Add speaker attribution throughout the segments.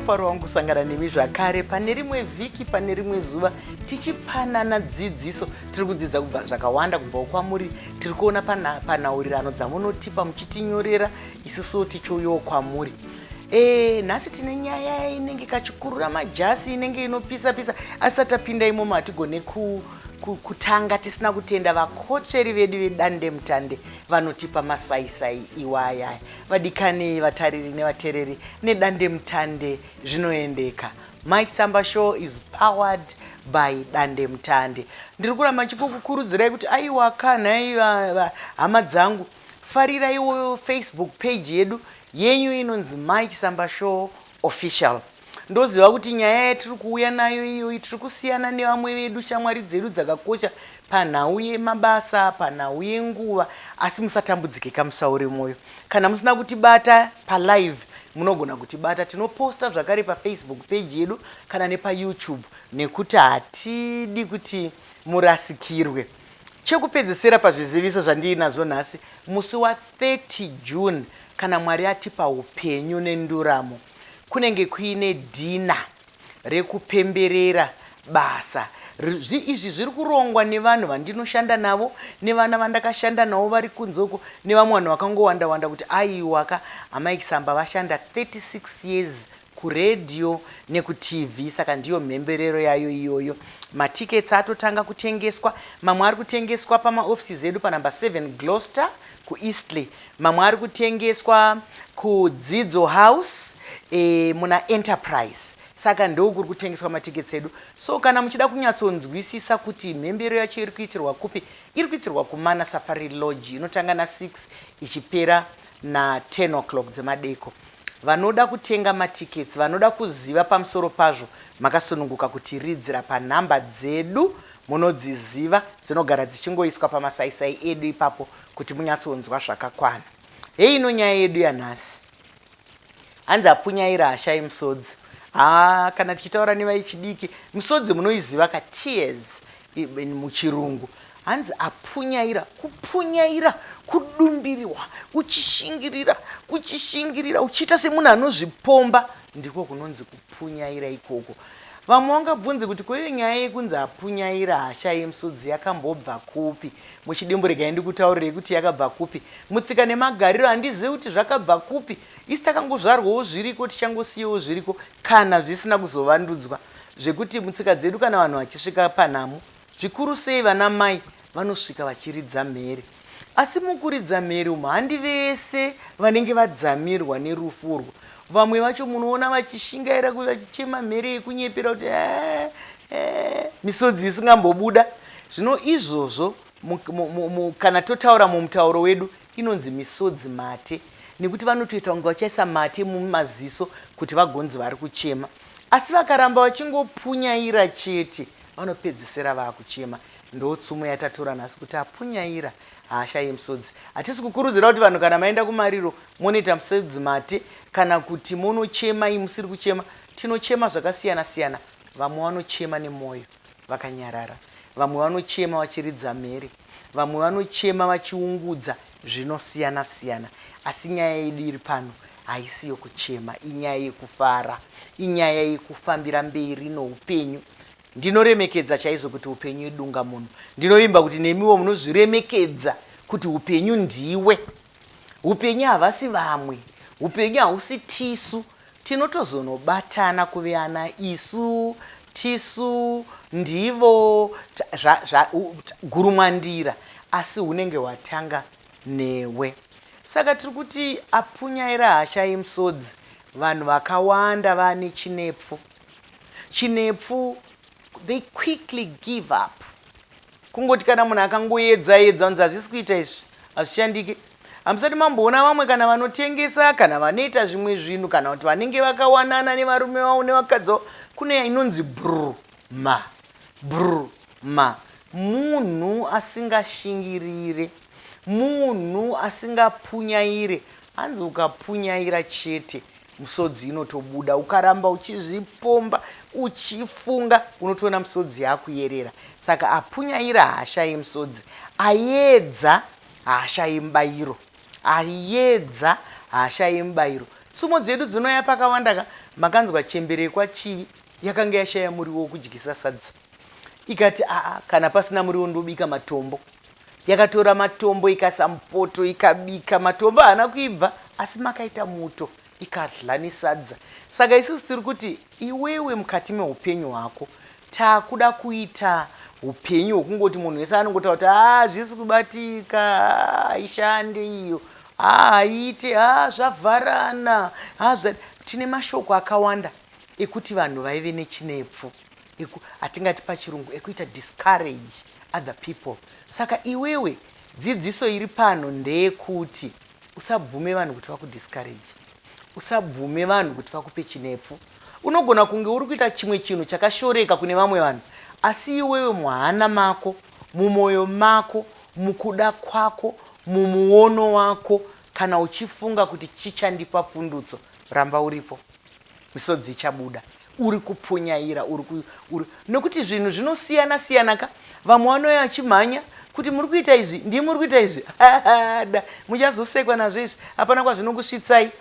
Speaker 1: mufaro wangu kusangana nemi zvakare pane rimwe vhiki pane rimwe zuva tichipanana dzidziso. Tiri kudzidza kubva zvakawanda kubva kwamuri. Tiri kuona panhaurirano dzamunotipa muchitinyorera isusu tichiuyawo kwamuri. Nhasi tine nyaya inenge kachikurura majasi inenge inopisa asi tatapinda imomo hatigone kutanga tisina kutenda vakocheri vedu vedandemutande vanotipa masaisai iwaya. Vadikani, vatariri nevatereri, nedandemutande zvinoendeka. Mai Chisamba show is powered by Dandemutande. Ndiri kuramba chikukukurudzirai kuti aiwa kana hama dzangu, fariraiwo Facebook page yedu yenyu inonzi Mai Chisamba show official. Ndoziva kuti nyaya yatiri kuuya nayo iyo tiri kusiyana nevamwe vedu, shamwari dzedu dzakakosha panhau yemabasa, panhau yenguva, asi musatambudzike kamusauri mwoyo. Kana musina kutibata palive munogona kutibata. Tinoposta zvakare paFacebook page yedu kana nepaYouTube nekuti hatidi kuti murasikirwe. Chekupedzesera pazviziviso zvandinazvo nhasi, musi wa30 June kana Mwari atipa upenyu nenduramo, kunenge kuine dhina rekupemberera basa. Izvi zviri kurongwa nevanhu vandinoshanda navo, nevana vandakashanda navo vari kunzoko, nevamwe vanhu vakangowanda kuti aiwaka Mai Chisamba vashanda 36 years kuredhiyo nekutv, saka ndiyo mhemberero yayo iyoyo. Matikets atotanga kutengeswa, mamwe ari kutengeswa pamaoffices edu panumber 7 Gloucester kuEastley, mamwe ari kutengeswa kudzidzo house muna Enterprise. Saka ndokuri kutengeswa matikets edu. So kana muchida kunyatsonzwisisa kuti mhemberero yacho iri kuitirwa kupi, iri kuitirwa kuMana Safari Lodge, inotanga na6 ichipera na10 o'clock dzemadeko. Vanoda kutenga matikets, vanoda kuziva pamusoro pazvo, makasununguka kutiridzira panhamba dzedu, munodziziva, dzinogara dzichingoiswa pamasaisai edu ipapo kuti munyatsonzwa zvakakwana. Hei ino nyaya yedu yanhasi. Hanzi Apunyaira haashaye misodzi. Kana tichitaura nevaichidiki, misodzi munoiziva ka tears muchirungu. Hanzi apunyaira, kupunyaira, kudumbiriwa, uchishingirira, uchiita semunhu anozvipomba, ndiko kunonzi kupunyaira ikoko. Vamwe vangabvunze kuti kweyo nyaya yekunzi apunyaira haashaye misodzi yakambobva kupi? Muchidimburega ndikutaurirei kuti yakabva kupi. Mutsika nemagariro handizivi kuti zvakabva kupi. Isi takangozvarwawo zviriko, tichangosiyawo zviriko kana zvisina kuzovandudzwa, zvekuti mutsika dzedu kana vanhu vachisvika panhamo, zvikuru sei vana mai vanosvika vachiridza mhere. Asi mukuridza mhere umu handi vese vanenge vadzamirwa nerufu urwo. Vamwe vacho munoona vachishingaira vachichema mhere yekunyepera kuti misodzi isingambobuda. Zvino izvozvo kana totaura mumutauro wedu inonzi misodzi mate, nekuti vanotoita kunge vachaisa mate mumaziso kuti vagonzi vari kuchema. Asi vakaramba vachingopunyaira chete, vanopedzisira vakuchema. Ndotsumo yatatora nhasi kuti apunyaira haashaye misodzi. Hatisi kukurudzira kuti vanhu kana maenda kumariro monoita misodzi mate kana kuti monochema musiri kuchema. Tinochema zvakasiyana siyana. Vamwe vanochema nemwoyo vakanyarara, vamwe vanochema vachiridza mhere, vamwe vanochema vachiungudza, zvinosiyana siyana. Asi nyaya yedu iri pano haisi yokuchema, inyaya yekufara, inyaya yekufambira mberi noupenyu. Ndinoremekedza chaizvo kuti upenyu idunga munhu. Ndinovimba kuti nemiwo munozviremekedza kuti upenyu ndiwe. Upenyu havasi vamwe, upenyu hausi tisu. Tinotozonobatana kuve ana isu, tisu, ndivo, gurumwandira, asi hunenge hwatanga newe. Saka tiri kuti apunyaira haashaye misodzi. Vanhu vakawanda vane chinepfu, they quickly give up. Kungoti kana munhu akangoedza unzi hazvisi kuita izvi, hazvishandike. Hamusati mamboona vamwe kana vanotengesa, kana vanoita zvimwe zvinhu, kana kuti vanenge vakawanana nevarume vavo nevakadzi vavo, kune inonzi bruma. Munhu asingashingirire, munhu asingapunyaire. Hanzi ukapunyaira chete, misodzi inotobuda. Ukaramba uchizvipomba, uchifunga, unotoona misodzi yakuyerera. Saka apunyaira haashaye misodzi. Aedza haashaye mubayiro. Aedza haashaye mubayiro. tsumo dzedu dzinoya pakawanda makanzwa chemberekwa chivi yakanga yashaya muriwo wokudyisa sadza ikati kana pasina muriwo ndobika matombo. Yakatora matombo ikasa mupoto ikabika matombo haana kuibva asi makaita muto ikadla nesadza. Saka isusu tiri kuti iwewe mukati meupenyu hwako takuda kuita upenyu hwekungoti munhu wese anongotaura kuti zvisi kubatika haishande iyo haite zvavharana tine mashoko akawanda ekuti vanhu vaive nechinepfu atingati pachirungu ekuita discourage other people. Saka iwewe dzidziso iri pano ndeyekuti usabvume vanhu kuti vakudiscourage, usabvume vanhu kuti vakupe chinepfu. Unogona kunge uri kuita chimwe chinhu chakashoreka kune vamwe vanhu asi iwewe muhana mako, mumwoyo mako, mukuda kwako, mumuono wako, kana uchifunga kuti chichandipa pundutso, ramba uripo, misodzi ichabuda. Uri kupunyaira nokuti zvinhu zvinosiyana siyana ka vamwe vanoya vachimhanya kuti muri kuita izvi ndii muri kuita izvi muchazosekwa nazvo izvi hapana kwazvinokusvitsai.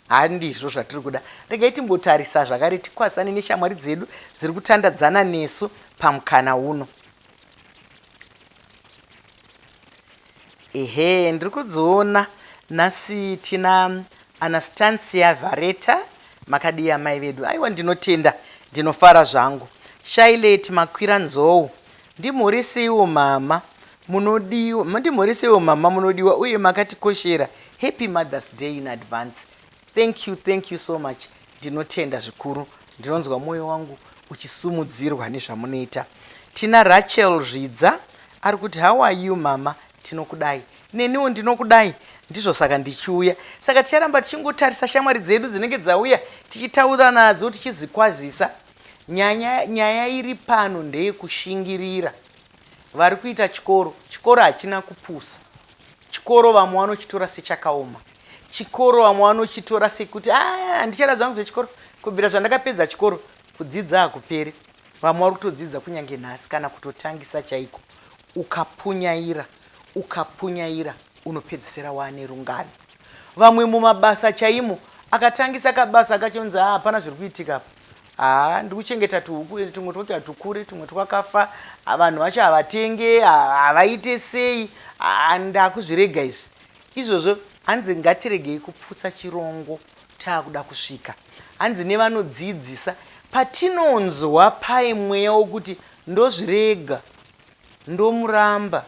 Speaker 1: Handizvo zvatiri kuda. Regai timbotarisa zvakare tikwasane neshamwari dzedu dziri kutandadzana nesu pamukana uno. Ndiri kudziona nhasi tina Anastasia Vareta makadiya mai vedu. Aiwa, ndinotenda, ndinofara zvangu. Shailet Makwira Nzou, ndimhoreseiwo mama munodiwa, ndimhoreseiwo mama munodiwa uye makatikoshera. Happy Mother's Day in advance. Thank you so much. Ndinotenda zvikuru, ndinonzwa mwoyo wangu uchisumudzirwa nezvamunoita. Tina Rachel Zvidza ari kuti how are you mama, tinokudai. Neniwo ndinokudai, ndizvo saka ndichiuya. Saka ticharamba tichingotarisa shamwari dzedu dzinenge dzauya tichitaura nadzo tichizikwazisa. Nyaya iri pano ndeyekushingirira. Vari kuita chikoro hachina kupusa. Chikoro vamwe vanochitora sechakaoma. Chikoro vamwe vanochitora sekuti ndichada zvangu zvechikoro kubvira zvandakapedza chikoro kudzidza hakuperi. Vamwe vari kutodzidza kunyange nhasi kana kutotangisa chaiko. Ukapunyaira unopedzisira waane rungano. Vamwe mumabasa chaimo akatangisa kabasa akachonzi hapana zviri kuitika apa. Ndikuchengeta tuhuku, tumwe twoka tukure, tumwe twakafa, vanhu vacho havatenge, havaite sei, ndakuzvirega izvi. Izvozvo hanzi ngatiregei kuputsa chirongo taakuda kusvika. Hanzi nevanodzidzisa patinonzwa pai mweya wokuti ndozvirega, ndomuramba,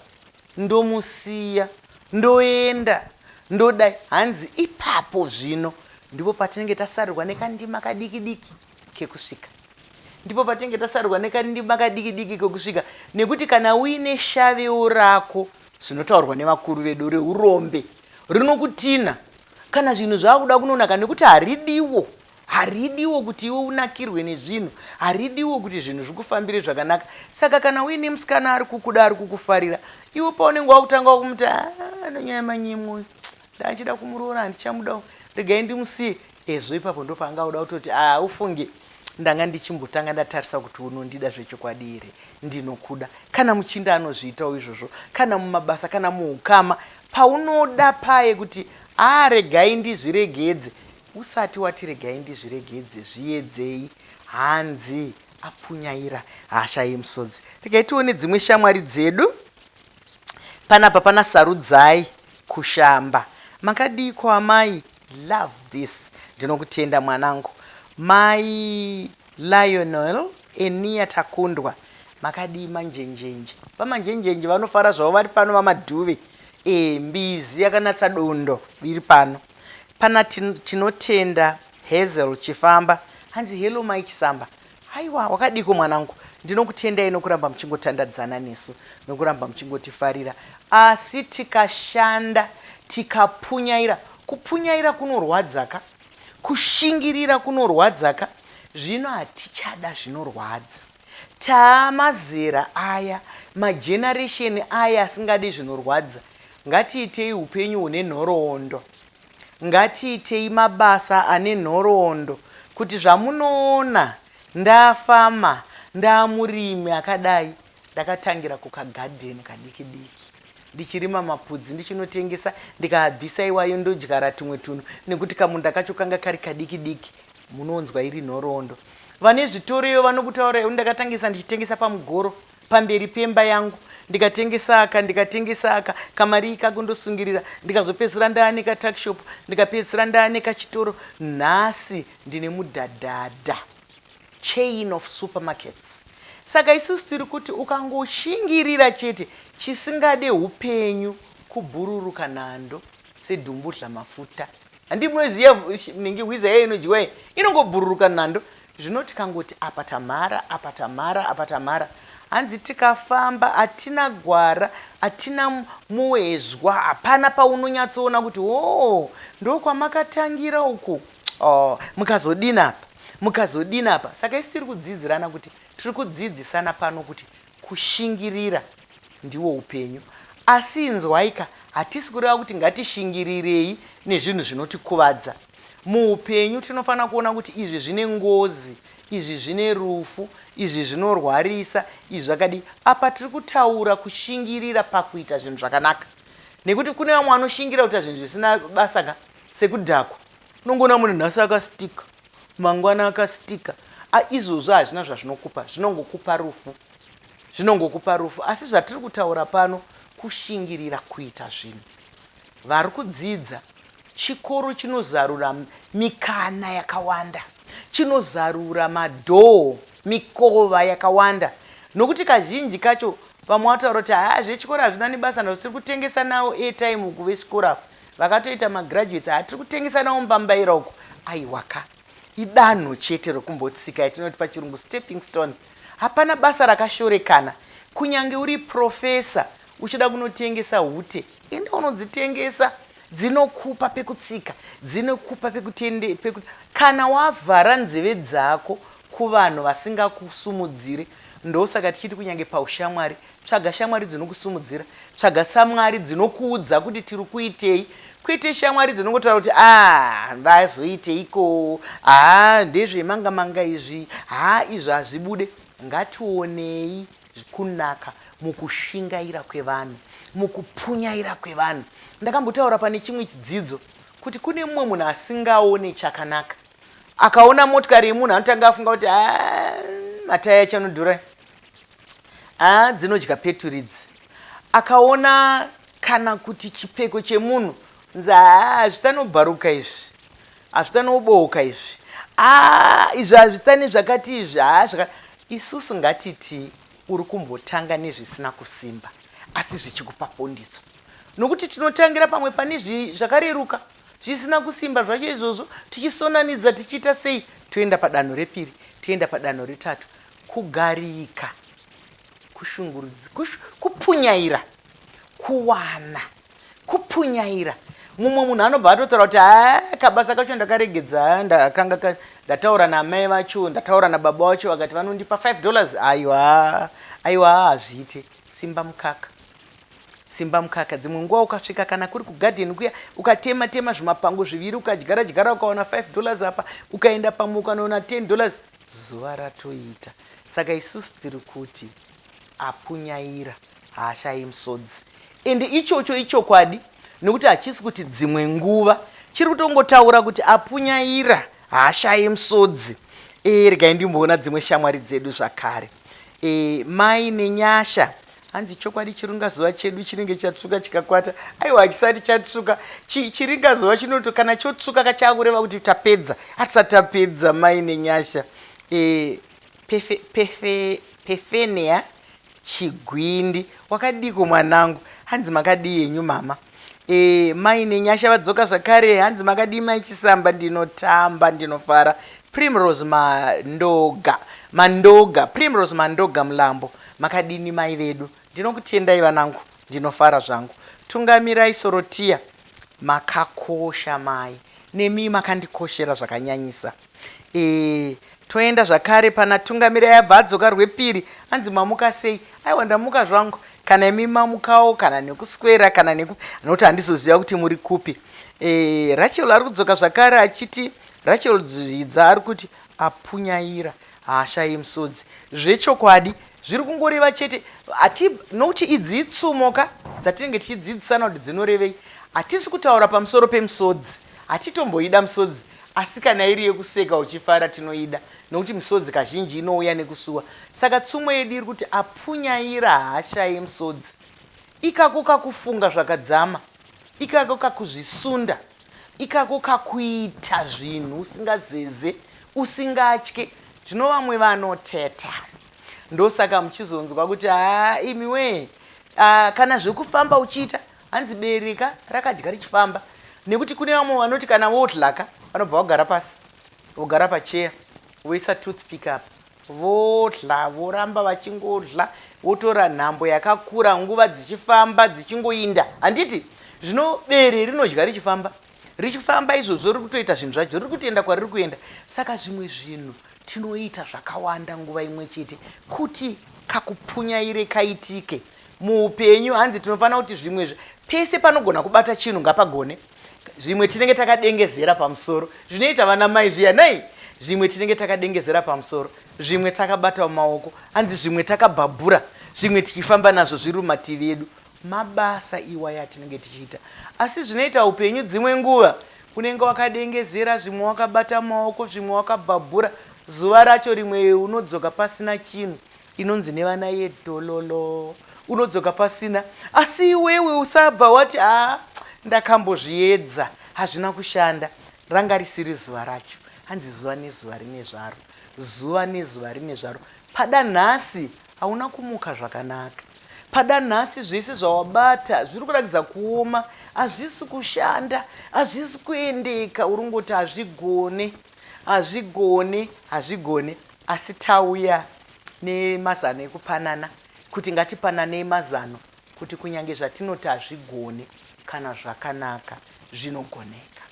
Speaker 1: ndomusiya, ndoenda, ndodai. Hanzi ipapo zvino ndipo patinenge tasarirwa nekandima kadiki-diki kekusvika. Ndipo patinenge tasarirwa nekandima kadiki-diki kekusvika. Nekuti kana uine shavewo rako, zvinotaurwa nevakuru vedu, reurombe, rinokutina. Kana zvinhu zvakuda kunonaka nekuti haridiwo kuti iwe unakirwe nezvinhu, haridiwo kuti zvinhu zvikufambire zvakanaka. Saka kana uine musikana ari kukuda, ari kukufarira, iwe paunenge wakutanga wakumuti nonyaya manyemwo ndachida kumuroora handichamudawo, regai ndimusiye. Ezvo ipapo ndo paangauda kutoti ufunge ndanga ndichimbotanga ndatarisa kuti unondida zvechokwadi here, ndinokuda. Kana muchinda anozviitawo izvozvo, kana mumabasa, kana muukama, paunoda paye kuti regai ndizviregedze, usati wati regai ndizviregedze, zviedzei. Hanzi apunyaira haashaye misodzi. Regai tione dzimwe shamwari dzedu. Panapa pana Sarudzai Kushamba. Makadiko amai, love this. Ndinokutenda mwanangu. Mai Lionel Enia Takundwa. Makadi manjenjenje. Pamanjenjenje vanofara zvavo vari pano vamadhuve. Mbizi yakanatsa dondo iri pano. Pana tinotenda Hazel Chifamba. Hanzi hello Mai Chisamba. Haiwa, wakadiko mwanangu. Ndinokutendai nokuramba muchingotandadzana nesu, nokuramba muchingotifarira. Asi tikashanda, tikapunyaira. Kupunyaira kunorwadza ka? Kushingirira kunorwadza ka? Zvino hatichada zvinorwadza. Taamazera aya, mageneration aya asingadi zvinorwadza. Ngatiitei upenyu hune nhoroondo. Ngatiitei mabasa ane nhoroondo. Kuti zvamunoona ndafama, ndamurimi akadai, ndakatangira kukagadheni kadiki-diki. ndichirima mapudzi ndichinotengesa, ndikabvisa iwayo ndodyara tumwe tunhu nekuti kamunda kacho kanga kari kadiki diki. Munonzwa iri nhoroondo. Vane zvitoro iyo vanokutaura iwe ndakatangisa ndichitengesa pamugoro pamberi pemba yangu, ndikatengesa aka kamari ikakundosungirira, ndikazopedzisira ndaaneka tuckshop, ndikapedzisira ndaaneka chitoro. Nhasi ndine mudhadhadha, chain of supermarkets. Saka isusu tiri kuti ukangoshingirira chete chisingade upenyu kubhururuka nhando sedhumbudla mafuta. Handi munoziva ningi hwiza yayo inodyiwa inongobhururuka nhando. Zvino tikangoti apa tamhara, hanzi tikafamba hatina gwara, hatina muwezwa, hapana paunonyatsoona kuti ndokwamakatangira uku, mukazodini apa. Saka isi tiri kudzidzirana kuti tiri kudzidzisana pano kuti kushingirira ndiwo upenyu. Asi inzwaika, hatisi kureva kuti ngatishingirirei nezvinhu zvinotikuvadza. Muupenyu tinofanira kuona kuti izvi zvine ngozi, izvi zvine rufu, izvi zvinorwarisa, izvi zvakadi. Apa tiri kutaura kushingirira pakuita zvinhu zvakanaka. Nekuti kune vamwe vanoshingira kuita zvinhu zvisina basa sekudhakwa. Unongoona munhu nhasi akasitika, mangwana akasitika. Izvozvo hazvina zvazvinokupa, zvinongokupa rufu. Asi zvatiri kutaura pano kushingirira kuita zvinhu. Vari kudzidza chikoro chinozarura mikana yakawanda, chinozarura madhoo, mikova yakawanda. Nokuti kazhinji kacho vamwe vataura kuti zvechikoro hazvina nebasa nazvo, tiri kutengesa nawo airtime kuvechikoro vakatoita magraduates, hatiri kutengesa nawo mbambaira uko. Aiwaka idanho chete rokumbotsika yatinoti pachirungu stepping stone. Hapana basa rakashorekana. Kunyange uri profesa uchida kunotengesa hute, enda unodzitengesa. Dzinokupa pekutsika, dzinokupa kana wavhara nzeve dzako kuvanhu vasingakusumudzire. Ndosaka tichiti kunyange paushamwari, tsvaga shamwari dzinokusumudzira, tsvaga shamwari dzinokuudza kuti tiri kuitei. Kwete shamwari dzinongotaura kuti vazoiteiko, ndezvemanga izvi, izvi hazvibude. Ngationei kunaka mukushingaira kwevanhu, mukupunyaira kwevanhu. Ndakambotaura pane chimwe chidzidzo kuti kune mumwe munhu asingaone chakanaka. Akaona motikari yemunhu anotanga afunga kuti mataya acho anodhura, dzinodya peturidzi. Akaona kana kuti chipfeko chemunhu hazvitanobharuka izvi, hazvitanoboka izvi, izvi hazvitane zvakati izvi. Isusu ngatiti uri kumbotanga nezvisina kusimba asi zvichikupa pondidzo. Nokuti tinotangira pamwe pane zvakareruka zvisina kusimba zvacho izvozvo, tichisonanidza tichiita sei, toenda padanho repiri, toenda padanho retatu. Kugarika, kushungurudza, kupunyaira, kuwana, kupunyaira. Mumwe munhu anobva atotaura kuti kabasa kacho ndakaregedza, ndataura namai vacho, ndataura nababa vacho, vakati vanondipa $5. Aiwa hazviite. Simba mukaka. Dzimwe nguva ukasvika kana kuri kugadheni kuya, ukatema zvimapango zviviri, ukadyara ukaona $5 apa, ukaenda pamwe ukanoona $10, zuva ratoita. Saka isusu tiri kuti apunyaira haashaye misodzi. Ende ichocho ichokwadi, nokuti hachisi kuti dzimwe nguva, chiri kutongotaura kuti apunyaira haashaye misodzi. Regai ndimboona dzimwe shamwari dzedu zvakare. Mai nenyasha, hanzi chokwadi chiringazuva chedu chinenge chatsuka chikakwata. Aiwa hachisati chatsuka, chiringazuva chinoto kana chotsuka kachakureva kuti tapedza. Hatisati tapedza mai nenyasha. Pefenea Chigwindi, wakadiko mwanangu, hanzi makadii yenyu mama. Mai nenyasha vadzoka zvakare, hanzi makadii Mai Chisamba, ndinotamba ndinofara. Primrose Mandoga, Primrose Mandoga Mulambo, makadini mai vedu, ndinokutendai vanangu, ndinofara zvangu. Tungamirai Sorotia, makakosha mai, nemi makandikoshera zvakanyanyisa. Toenda zvakare pana tungamirai abva adzoka rwepiri, hanzi mamuka sei? Aiwa ndamuka zvangu, kana imi mamukawo, kana nekuswera, kana nokuti handizoziva kuti muri kupi. Rachel ari kudzoka zvakare achiti, Rachel Dzidza ari kuti apunyaira haashaye misodzi. Zvechokwadi zviri kungoreva chete nokuti idzi itsumoka dzatinenge tichidzidzisana kuti dzinorevei. Hatisi kutaura pamusoro pemisodzi, hatitomboida misodzi, asi kana iri yekuseka uchifara tinoida, nokuti misodzi kazhinji inouya nekusuwa. Saka tsumo yedu iri kuti apunyaira haashaye misodzi. Ikako kakufunga zvakadzama, ikako kakuzvisunda, ikako kakuita zvinhu usingazeze, usingatye. Zvino vamwe vanoteta, ndosaka muchizonzwa kuti imiwe kana zvekufamba uchiita hanzi bereka rakadya richifamba. Nekuti kune vamwe vanoti kana votlaka vanobva vagara pasi, vogara pacheya, voisa toothpick up, votla, voramba vachingodla, votora nhambo yakakura nguva dzichifamba dzichingoinda. Handiti zvino bere rinodya richifamba, richifamba izvozvo riri kutoita zvinhu zvacho, riri kutoenda kwariri kuenda. Saka zvimwe zvinhu tinoita zvakawanda nguva imwe chete kuti kakupunyaire kaitike muupenyu. Hanzi tinofanira kuti zvimwe pese panogona kubata chinhu ngapagone. Zvimwe tinenge takadengezera pamusoro, zvinoita vana mai zviya nai. Zvimwe tinenge takadengezera pamusoro, zvimwe takabata mumaoko, hanzi zvimwe takabhabhura, zvimwe tichifamba nazvo zviri mumativi edu. Mabasa iwaya tinenge tichiita, asi zvinoita upenyu dzimwe nguva unenge wakadengezera, zvimwe wakabata mumaoko, zvimwe wakabhabhura. Zuva racho rimwe unodzoka pasina chinhu, inonzi nevana yedhololo, unodzoka pasina. Asi iwewe usabva wati ndakambozviedza, hazvina kushanda. Ranga risiri zuva racho, hanzi zuva nezuva rine zvaro, zuva nezuva rine zvaro. Pada nhasi hauna kumuka zvakanaka, pada nhasi zvese zvawabata zviri kuratidza kuoma, hazvisi kushanda, hazvisi kuendeka, uri ngoti hazvigone, hazvigone, hazvigone. Asi tauya nemazano ekupanana, kuti ngatipanane mazano kuti kunyange zvatinoti hazvigone, kana zvakanaka zvinogoneka.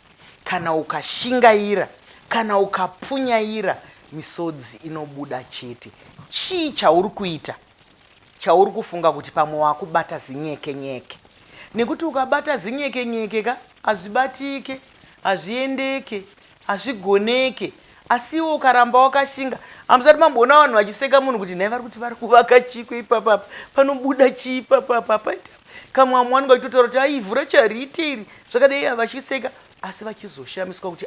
Speaker 1: Kana ukashingaira, kana ukapunyaira, misodzi inobuda chete. Chii chauri kuita, chauri kufunga kuti pamwe wakubata zinyeke-nyeke? Nekuti ukabata zinyeke-nyeke hazvibatike, hazviendeke, hazvigoneke. Asi iwe ukaramba wakashinga, hamusati mamboona vanhu vachiseka munhu kuti nhai vari kuti vari kuvaka chiko ipapa, panobuda chii ipapa. Kamwe vamwe vanenge vachitotaura kuti ivhu rachariite iri zvakadai, vachiseka, asi vachizoshamiswa kuti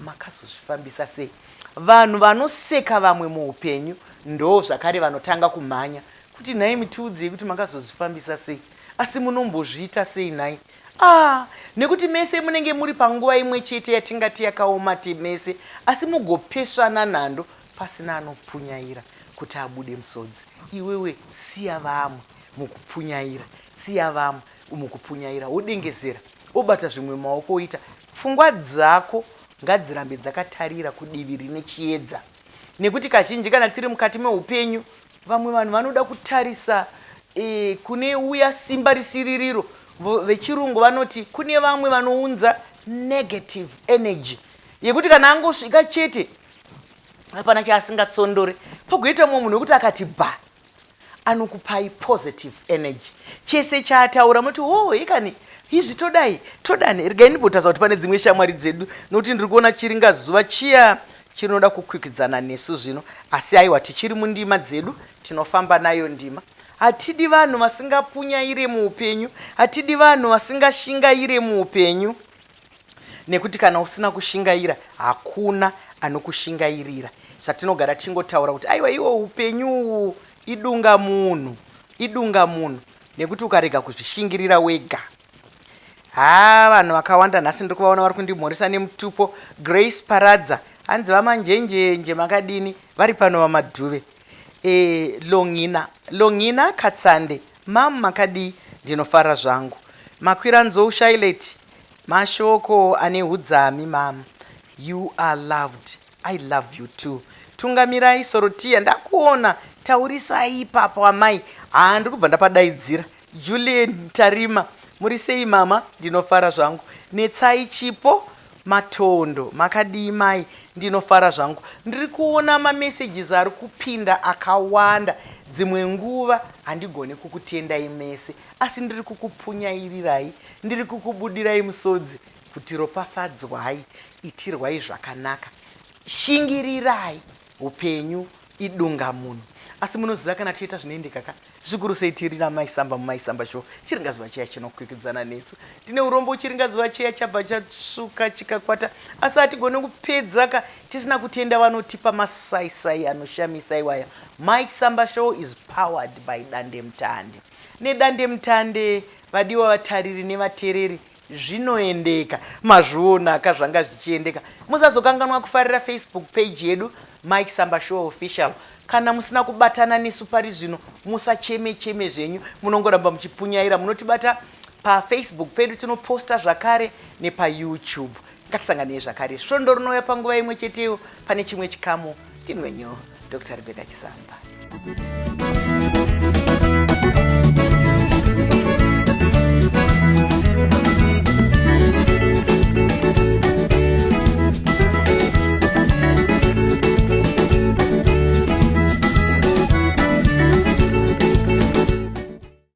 Speaker 1: makazozvifambisa sei. Vanhu vanoseka vamwe muupenyu ndo zvakare vanotanga kumhanya kuti nhai mitiudzei kuti makazozvifambisa sei, asi munombozviita sei nhai? Nekuti mese munenge muri panguva imwe chete yatingati yakaoma mese, asi mugopesvana nhando pasina anopunyaira kuti abude misodzi. Iwewe siya vamwe mukupunyaira, siya vamwe mukupunyaira, wodengezera, wobata zvimwe maoko oita. Pfungwa dzako ngadzirambe dzakatarira kudivi rine chiedza, nekuti kazhinji kana tiri mukati meupenyu, vamwe vanhu vanoda kutarisa kune uya simba risiri riro. Vechirungu vanoti kune vamwe vanounza negative energy, yekuti kana angosvika chete hapana chaasingatsondore. Pogoita mumwe munhu wekuti akati anokupai positive energy. Chese chaataura muti ikani izvi todani. Regai ndimbotaza kuti pane dzimwe shamwari dzedu, nokuti ndiri kuona chiringa zuva chiya chinoda kukwikwidzana nesu zvino. Asi aiwa, tichiri mundima dzedu, tinofamba nayo ndima. Hatidi vanhu vasingapunyaire muupenyu, hatidi vanhu vasingashingaire muupenyu, nekuti kana usina kushingaira hakuna anokushingairira. Zvatinogara tingotaura kuti aiwa iwo upenyu idunga munhu, nekuti ukarega kuzvishingirira wega. Vanhu vakawanda nhasi ndiri kuvaona vari kundimhoresa nemutupo. Grace Paradza, hanzi vamanjenjenje makadini, vari pano vamadhuve. Longina Katsande, makadii? Ndinofara zvangu. Makwira Nzou Shailet, mashoko ane hudzami mama. You are loved, I love you too. Tungamirai Sorotia, ndakuona, taurisai papa wamai. Ndiri kubva ndapadaidzira. Julian Tarima, muri sei mama? Ndinofara zvangu. Netsai Chipo Matondo, makadii mai? Ndinofara zvangu. Ndiri kuona mamesages ari kupinda akawanda. Dzimwe nguva handigone kukutendai mese, asi ndiri kukupunyairirai, ndiri kukubudirai misodzi kuti ropafadzwai, itirwai zvakanaka, shingirirai. Upenyu idunga munhu, asi munoziva kana tiita zvinoendeka ka zvikuru sei tiri naMai Chisamba muMai Chisamba show chiringazuva chiya chinokwikwidzana nesu tine urombo chiringazuva chiya chabva chatsvuka chikakwata asi hatigone kupedza ka tisina kutenda vanotipa masaisai anoshamisa iwaya. Mai Chisamba show is powered by Dandemutande. NeDandemutande vadiwa vatariri nevateereri zvinoendeka mazviona ka zvanga zvichiendeka. Musazokanganwa kufarira Facebook page yedu Mai Chisamba show official. Kana musina kubatana nesu pari zvino musacheme zvenyu munongoramba muchipunyaira munotibata pa Facebook pedu tinoposta zvakare nepa YouTube. Ngatisanganei zvakare svondo rinouya panguva imwe cheteyo pane chimwe chikamu. Ndinwenyu Dr. Mai Chisamba.